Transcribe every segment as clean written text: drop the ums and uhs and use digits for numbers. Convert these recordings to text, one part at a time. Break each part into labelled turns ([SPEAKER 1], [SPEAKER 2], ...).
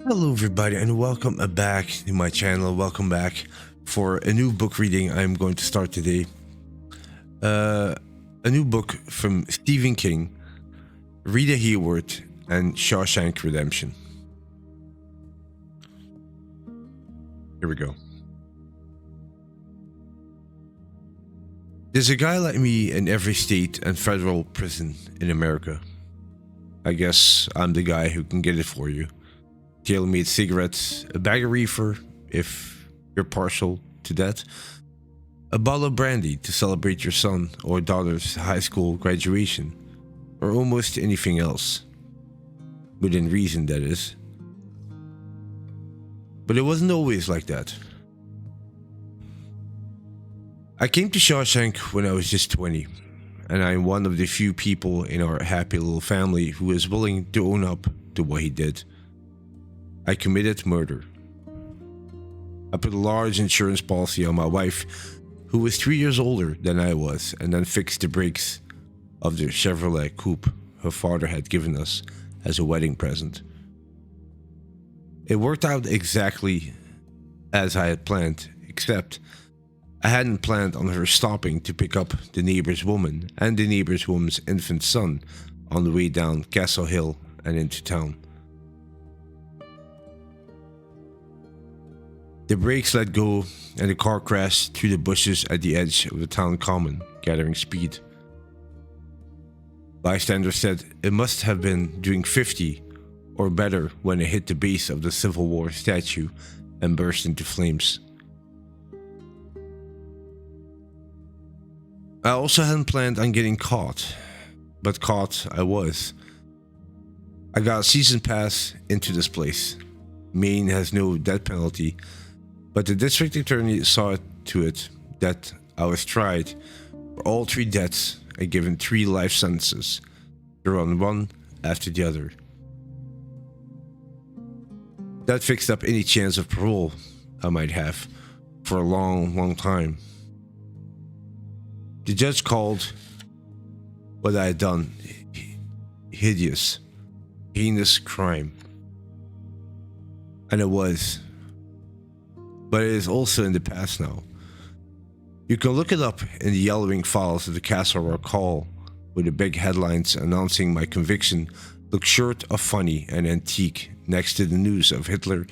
[SPEAKER 1] Hello, everybody, and welcome back to my channel. Welcome back for a new book reading I'm going to start today. A new book from Stephen King, Rita Hayworth, and Shawshank Redemption. Here we go. There's a guy like me in every state and federal prison in America. I guess I'm the guy who can get it for you. Tailor-made cigarettes, a bag of reefer, if you're partial to that, a bottle of brandy to celebrate your son or daughter's high school graduation, or almost anything else. Within reason, that is. But it wasn't always like that. I came to Shawshank when I was just 20, and I'm one of the few people in our happy little family who is willing to own up to what he did. I committed murder. I put a large insurance policy on my wife, who was 3 years older than I was, and then fixed the brakes of the Chevrolet coupe her father had given us as a wedding present. It worked out exactly as I had planned, except I hadn't planned on her stopping to pick up the neighbor's woman and the neighbor's woman's infant son on the way down Castle Hill and into town. The brakes let go and the car crashed through the bushes at the edge of the town common, gathering speed. Bystanders said it must have been doing 50 or better when it hit the base of the Civil War statue and burst into flames. I also hadn't planned on getting caught, but caught I was. I got a season pass into this place. Maine has no death penalty, but the district attorney saw to it that I was tried for all 3 deaths and given 3 life sentences to run one after the other. That fixed up any chance of parole I might have for a long time. The judge called what I had done hideous, heinous crime. And it was. But it is also in the past now. You can look it up in the yellowing files of the Castle Rock Hall, where the big headlines announcing my conviction look short of funny and antique next to the news of Hitler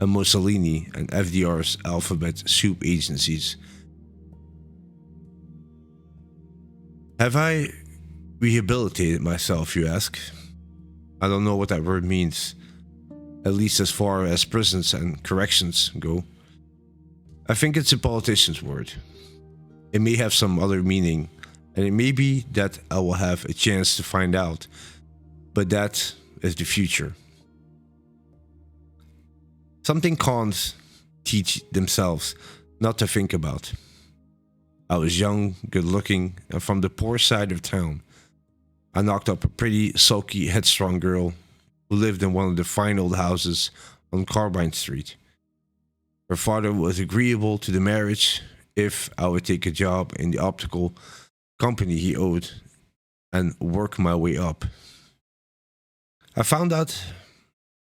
[SPEAKER 1] and Mussolini and FDR's alphabet soup agencies. Have I rehabilitated myself, you ask? I don't know what that word means, at least as far as prisons and corrections go. I think it's a politician's word. It may have some other meaning, and it may be that I will have a chance to find out, but that is the future. Something cons teach themselves not to think about. I was young, good looking, and from the poor side of town. I knocked up a pretty, sulky, headstrong girl who lived in one of the fine old houses on Carbine Street. Her father was agreeable to the marriage if I would take a job in the optical company he owed and work my way up. I found out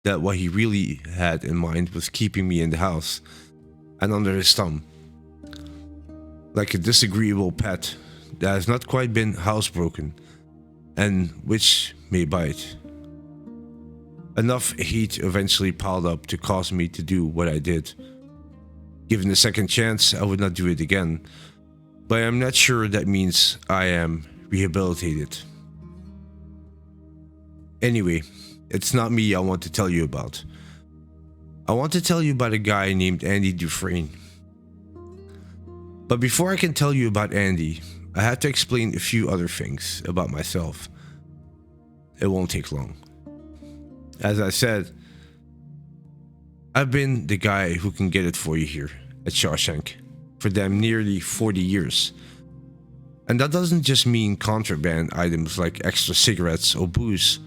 [SPEAKER 1] that what he really had in mind was keeping me in the house and under his thumb, like a disagreeable pet that has not quite been housebroken and which may bite. Enough heat eventually piled up to cause me to do what I did. Given a second chance, I would not do it again, but I'm not sure that means I am rehabilitated. Anyway, it's not me I want to tell you about. I want to tell you about a guy named Andy Dufresne. But before I can tell you about Andy, I have to explain a few other things about myself. It won't take long. As I said, I've been the guy who can get it for you here at Shawshank for damn nearly 40 years. And that doesn't just mean contraband items like extra cigarettes or booze,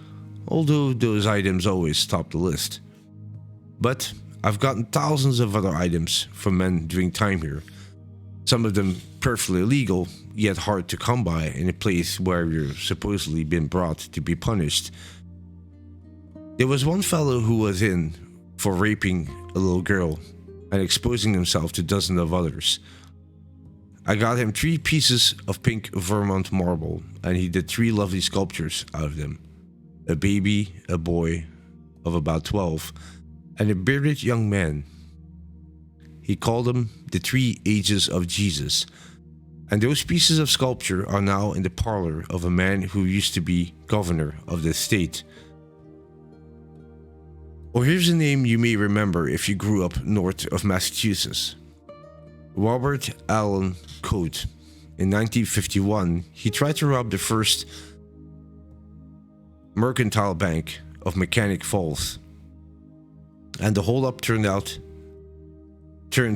[SPEAKER 1] although those items always top the list. But I've gotten thousands of other items from men doing time here, some of them perfectly legal, yet hard to come by in a place where you're supposedly been brought to be punished. There was one fellow who was in for raping a little girl and exposing himself to dozens of others. I got him 3 pieces of pink Vermont marble, and he did 3 lovely sculptures out of them: a baby, a boy of about 12, and a bearded young man. He called them the 3 ages of Jesus, and those pieces of sculpture are now in the parlor of a man who used to be governor of the state. Or here's a name you may remember if you grew up north of Massachusetts: Robert Allen Coate. In 1951, he tried to rob the first mercantile bank of Mechanic Falls, and the holdup turned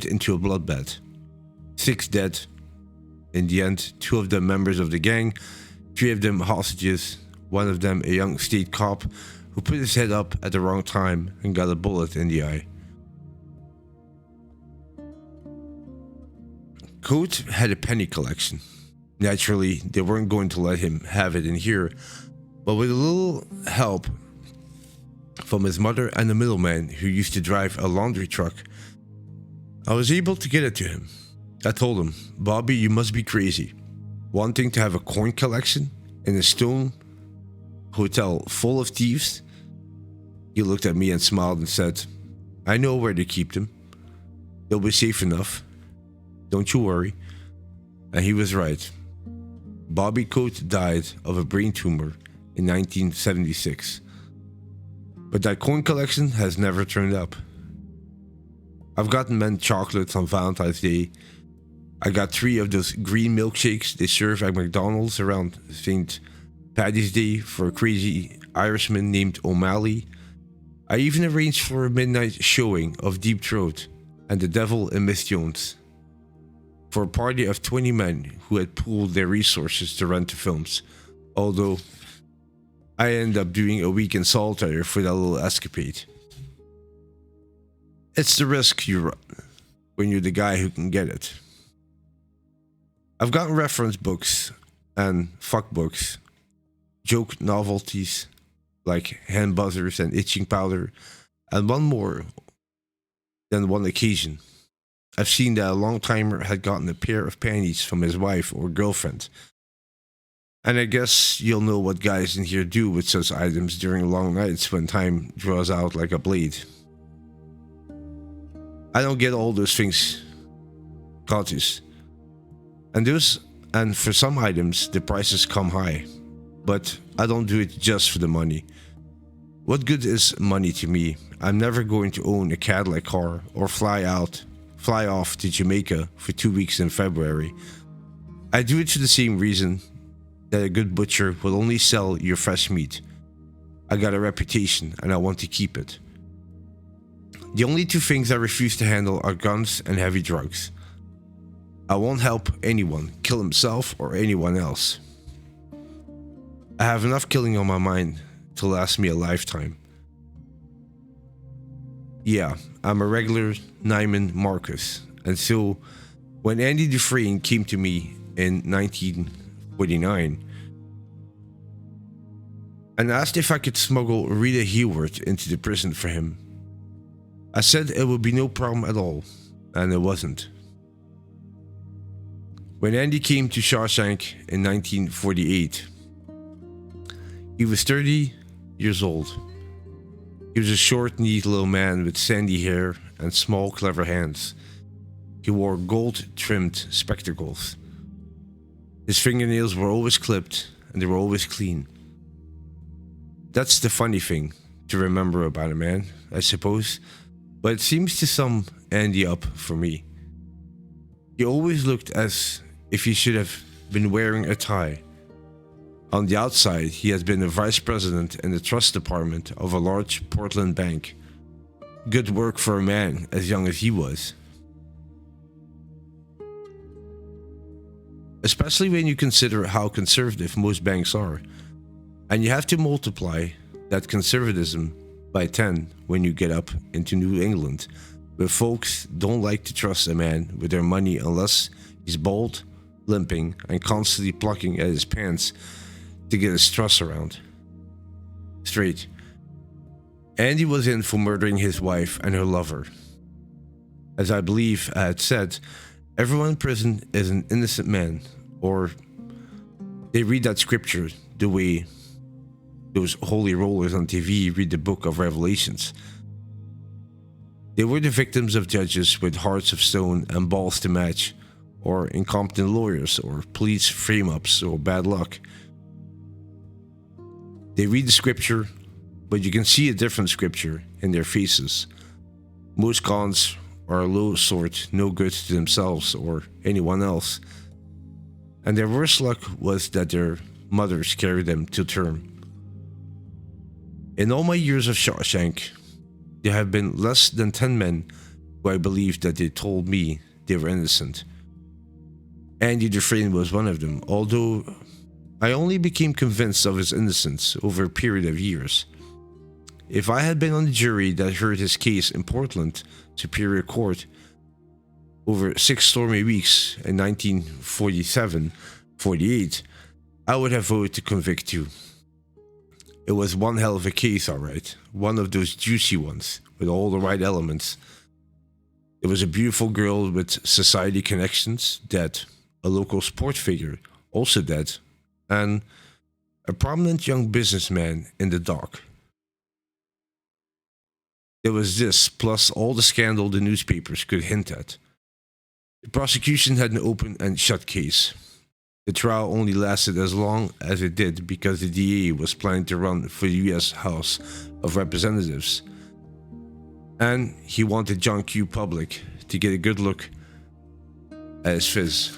[SPEAKER 1] into a bloodbath. 6 dead. In the end, 2 of them members of the gang, 3 of them hostages, 1 of them a young state cop who put his head up at the wrong time and got a bullet in the eye. Coate had a penny collection. Naturally, they weren't going to let him have it in here, but with a little help from his mother and the middleman who used to drive a laundry truck, I was able to get it to him. I told him, "Bobby, you must be crazy. Wanting to have a coin collection in a stone hotel full of thieves?" He looked at me and smiled and said, "I know where to keep them. They'll be safe enough. Don't you worry." And he was right. Bobby Coate died of a brain tumor in 1976. But that coin collection has never turned up. I've gotten men chocolates on Valentine's Day. I got 3 of those green milkshakes they serve at McDonald's around St. Paddy's Day for a crazy Irishman named O'Malley. I even arranged for a midnight showing of Deep Throat and The Devil and Miss Jones for a party of 20 men who had pooled their resources to rent the films, although I ended up doing a week in solitary for that little escapade. It's the risk you run when you're the guy who can get it. I've gotten reference books and fuck books, joke novelties like hand buzzers and itching powder, and one more than one occasion. I've seen that a long timer had gotten a pair of panties from his wife or girlfriend. And I guess you'll know what guys in here do with such items during long nights when time draws out like a blade. I don't get all those things conscious. And for some items, the prices come high. But I don't do it just for the money. What good is money to me? I'm never going to own a Cadillac car or fly off to Jamaica for 2 weeks in February. I do it for the same reason that a good butcher will only sell your fresh meat. I got a reputation and I want to keep it. The only 2 things I refuse to handle are guns and heavy drugs. I won't help anyone kill himself or anyone else. I have enough killing on my mind to last me a lifetime. Yeah, I'm a regular Neiman Marcus, and so when Andy Dufresne came to me in 1949 and asked if I could smuggle Rita Hayworth into the prison for him, I said it would be no problem at all, and it wasn't. When Andy came to Shawshank in 1948, he was 30 years old. He was a short, neat little man with sandy hair and small, clever hands. He wore gold-trimmed spectacles. His fingernails were always clipped and they were always clean. That's the funny thing to remember about a man, I suppose, but it seems to sum Andy up for me. He always looked as if he should have been wearing a tie. On the outside, he has been a vice president in the trust department of a large Portland bank. Good work for a man as young as he was. Especially when you consider how conservative most banks are. And you have to multiply that conservatism by 10 when you get up into New England, where folks don't like to trust a man with their money unless he's bald, limping, and constantly plucking at his pants to get his truss around straight. Andy was in for murdering his wife and her lover. As I believe I had said, everyone in prison is an innocent man, or they read that scripture the way those holy rollers on TV read the book of Revelations. They were the victims of judges with hearts of stone and balls to match, or incompetent lawyers, or police frame-ups, or bad luck. They read the scripture, but you can see a different scripture in their faces. Most cons are a low sort, no good to themselves or anyone else, and their worst luck was that their mothers carried them to term. In all my years of Shawshank, there have been less than 10 men who I believed that they told me they were innocent. Andy Dufresne was one of them, although I only became convinced of his innocence over a period of years. If I had been on the jury that heard his case in Portland Superior Court over 6 stormy weeks in 1947-48, I would have voted to convict too. It was one hell of a case, alright. One of those juicy ones, with all the right elements. It was a beautiful girl with society connections, dead. A local sports figure, also dead. And a prominent young businessman in the dock. There was this, plus all the scandal the newspapers could hint at. The prosecution had an open and shut case. The trial only lasted as long as it did because the DA was planning to run for the US House of Representatives. And he wanted John Q. Public to get a good look at his fizz.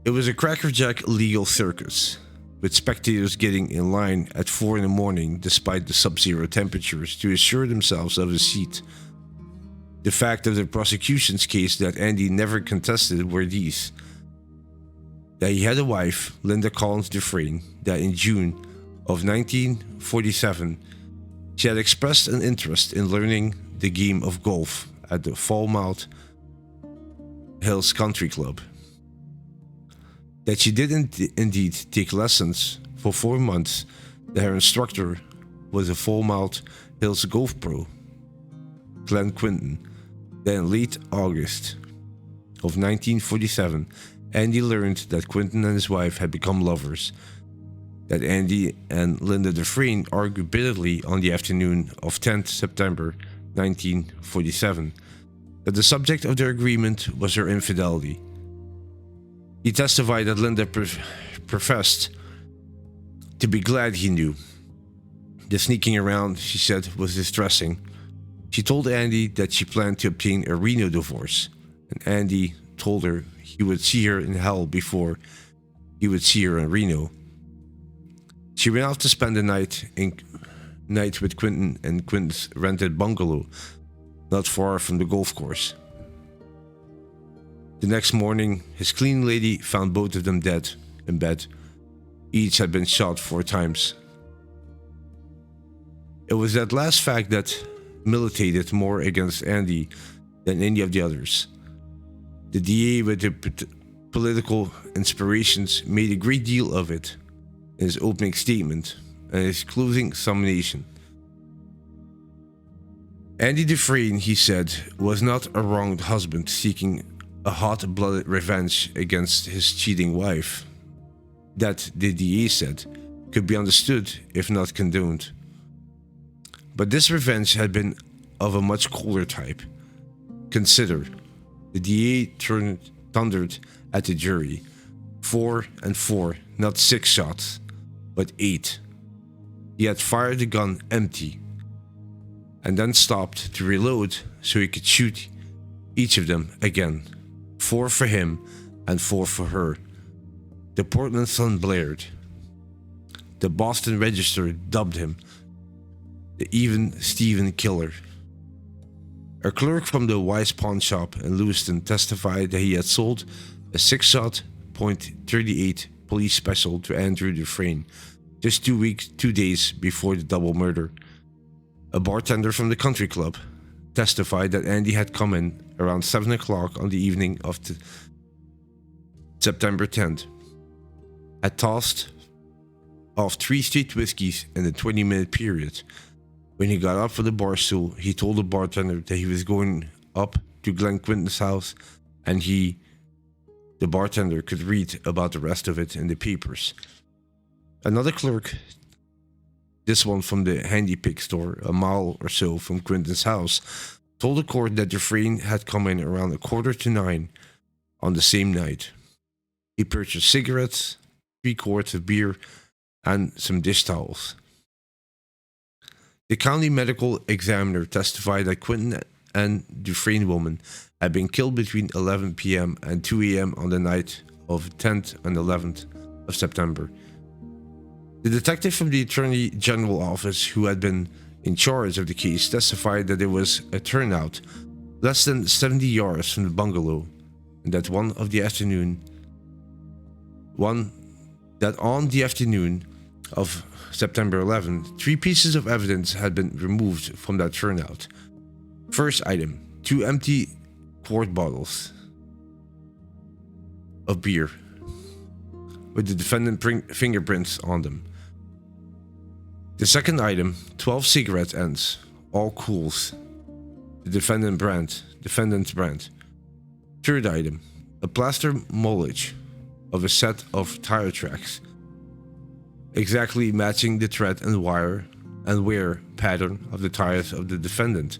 [SPEAKER 1] It was a crackerjack legal circus, with spectators getting in line at 4 in the morning despite the sub-zero temperatures to assure themselves of a seat. The fact of the prosecution's case that Andy never contested were these: that he had a wife, Linda Collins Dufresne, that in June of 1947 she had expressed an interest in learning the game of golf at the Falmouth Hills Country Club, that she did indeed take lessons for 4 months, that her instructor was a Falmouth Hills golf pro, Glenn Quinton. Then in late August of 1947, Andy learned that Quinton and his wife had become lovers, that Andy and Linda Dufresne argued bitterly on the afternoon of 10th September 1947, that the subject of their agreement was her infidelity. He testified that Linda professed to be glad he knew. The sneaking around, she said, was distressing. She told Andy that she planned to obtain a Reno divorce, and Andy told her he would see her in hell before he would see her in Reno. She went off to spend the night with Quinton in Quinton's rented bungalow, not far from the golf course. The next morning, his cleaning lady found both of them dead in bed. Each had been shot 4 times. It was that last fact that militated more against Andy than any of the others. The DA, with the political inspirations, made a great deal of it in his opening statement and his closing summation. Andy Dufresne, he said, was not a wronged husband seeking a hot-blooded revenge against his cheating wife. That, the DA said, could be understood if not condoned. But this revenge had been of a much colder type. Consider, the DA thundered at the jury. 4 and 4, not 6 shots, but 8. He had fired the gun empty, and then stopped to reload so he could shoot each of them again. 4 for him and 4 for her. The Portland Sun blared. The Boston Register dubbed him the Even Steven Killer. A clerk from the Wise Pawn Shop in Lewiston testified that he had sold a 6-shot .38 police special to Andrew Dufresne just 2 days before the double murder. A bartender from the country club testified that Andy had come in around 7 o'clock on the evening of September 10th, had tossed off 3 straight whiskeys in a 20-minute period. When he got up from the bar stool, he told the bartender that he was going up to Glenn Quinton's house, and the bartender, could read about the rest of it in the papers. Another clerk, this one from the handy pick store a mile or so from Quinton's house, told the court that Dufresne had come in around 8:45 on the same night. He purchased cigarettes, 3 quarts of beer, and some dish towels. The county medical examiner testified that Quinton and Dufresne woman had been killed between 11 p.m. and 2 a.m. on the night of 10th and 11th of September. The detective from the Attorney General office who had been in charge of the case testified that there was a turnout less than 70 yards from the bungalow, and that on the afternoon of September 11th, 3 pieces of evidence had been removed from that turnout. First item, 2 empty quart bottles of beer with the defendant's fingerprints on them. The second item, 12 cigarette ends, all Cools, the defendant's brand. Third item, a plaster moldage of a set of tire tracks, exactly matching the tread and wire and wear pattern of the tires of the defendant,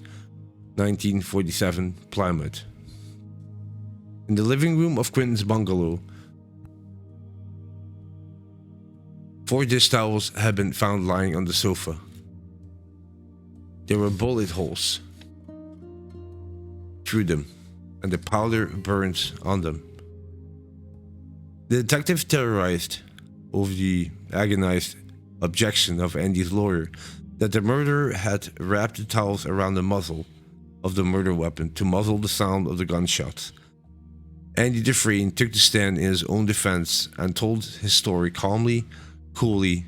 [SPEAKER 1] 1947 Plymouth. In the living room of Quinton's bungalow, 4 dish towels had been found lying on the sofa. There were bullet holes through them, and the powder burns on them. The detective, terrorized over the agonized objection of Andy's lawyer that the murderer had wrapped the towels around the muzzle of the murder weapon to muzzle the sound of the gunshots, Andy Dufresne took the stand in his own defense and told his story calmly, coolly,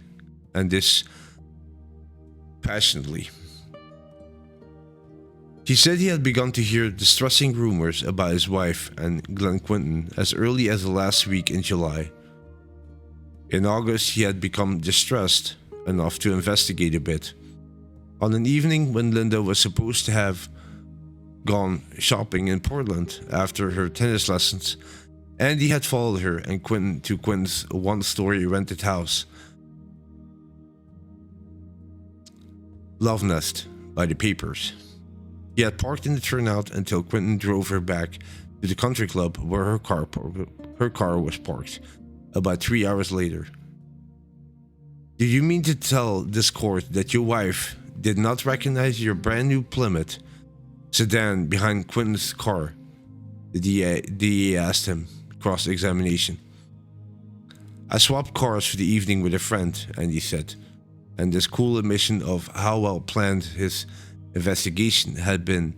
[SPEAKER 1] and dispassionately. He said he had begun to hear distressing rumors about his wife and Glenn Quinton as early as the last week in July. In August, he had become distressed enough to investigate a bit. On an evening when Linda was supposed to have gone shopping in Portland after her tennis lessons, Andy had followed her and Quinton to Quinton's one-story rented house, Love Nest, by the papers. He had parked in the turnout until Quinton drove her back to the country club where her car was parked, about 3 hours later. Do you mean to tell this court that your wife did not recognize your brand new Plymouth sedan behind Quinton's car? The DA asked him, cross-examination. I swapped cars for the evening with a friend, Andy said, and this cool admission of how well planned his investigation had been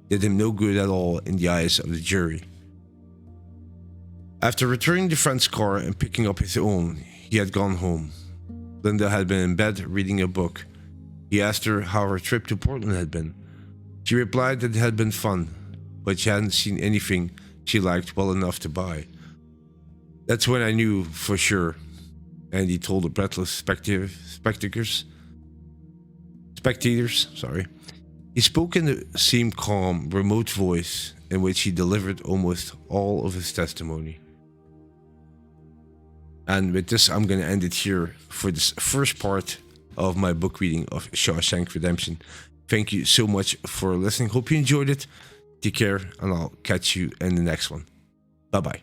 [SPEAKER 1] did him no good at all in the eyes of the jury. After returning the friend's car and picking up his own, he had gone home. Linda had been in bed reading a book. He asked her how her trip to Portland had been. She replied that it had been fun, but she hadn't seen anything she liked well enough to buy. That's when I knew for sure, Andy told the breathless spectators. He spoke in the same calm, remote voice in which he delivered almost all of his testimony. And with this, I'm going to end it here for this first part of my book reading of Shawshank Redemption. Thank you so much for listening. Hope you enjoyed it. Take care, and I'll catch you in the next one. Bye-bye.